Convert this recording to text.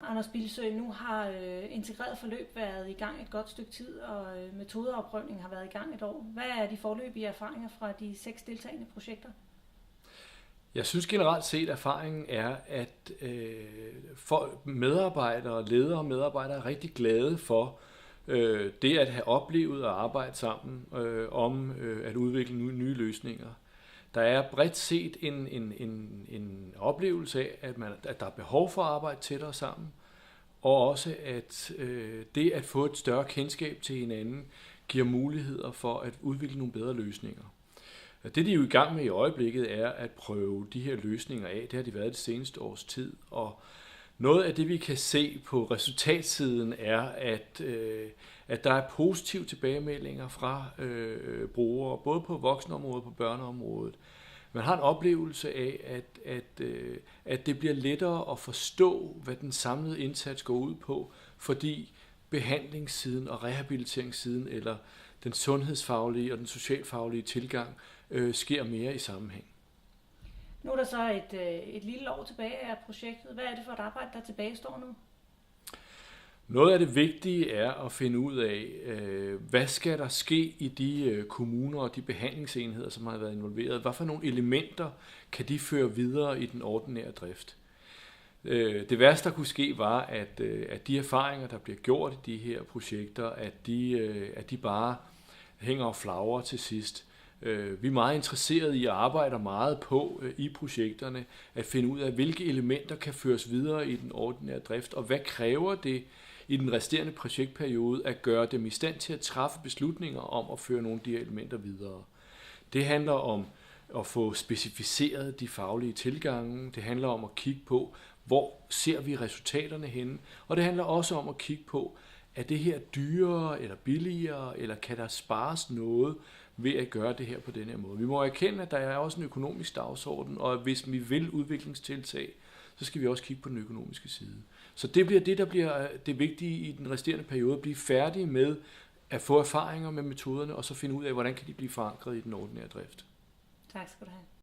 Anders Bilsøe, nu har integreret forløb været i gang et godt stykke tid, og metodeafprøvning har været i gang et år. Hvad er de foreløbige erfaringer fra de 6 deltagende projekter? Jeg synes generelt set, at erfaringen er, at medarbejdere, ledere og medarbejdere er rigtig glade for det at have oplevet og arbejde sammen om at udvikle nye løsninger. Der er bredt set en oplevelse af, at der er behov for at arbejde tættere sammen, og også at det at få et større kendskab til hinanden giver muligheder for at udvikle nogle bedre løsninger. Det de er jo i gang med i øjeblikket er at prøve de her løsninger af. Det har de været det seneste års tid, og noget af det vi kan se på resultatsiden er, at der er positive tilbagemeldinger fra brugere, både på voksenområdet og på børneområdet. Man har en oplevelse af, at det bliver lettere at forstå, hvad den samlede indsats går ud på, fordi behandlingssiden og rehabiliteringssiden, eller den sundhedsfaglige og den socialfaglige tilgang, sker mere i sammenhæng. Nu er der så et lille år tilbage af projektet. Hvad er det for et arbejde, der tilbage står nu? Noget af det vigtige er at finde ud af, hvad skal der ske i de kommuner og de behandlingsenheder, som har været involveret. Hvad for nogle elementer kan de føre videre i den ordinære drift? Det værste, der kunne ske, var, at de erfaringer, der bliver gjort i de her projekter, at de bare hænger og flagrer til sidst. Vi er meget interesserede i at arbejde meget på i projekterne, at finde ud af, hvilke elementer kan føres videre i den ordinære drift, og hvad kræver det i den resterende projektperiode at gøre dem i stand til at træffe beslutninger om at føre nogle af de her elementer videre. Det handler om at få specificeret de faglige tilgange, det handler om at kigge på, hvor ser vi resultaterne henne, og det handler også om at kigge på, er det her dyrere eller billigere, eller kan der spares noget ved at gøre det her på den her måde. Vi må erkende, at der er også en økonomisk dagsorden, og hvis vi vil udviklingstiltag, så skal vi også kigge på den økonomiske side. Så det bliver det, der bliver det vigtige i den resterende periode, at blive færdige med at få erfaringer med metoderne, og så finde ud af, hvordan kan de blive forankret i den ordinære drift. Tak skal du have.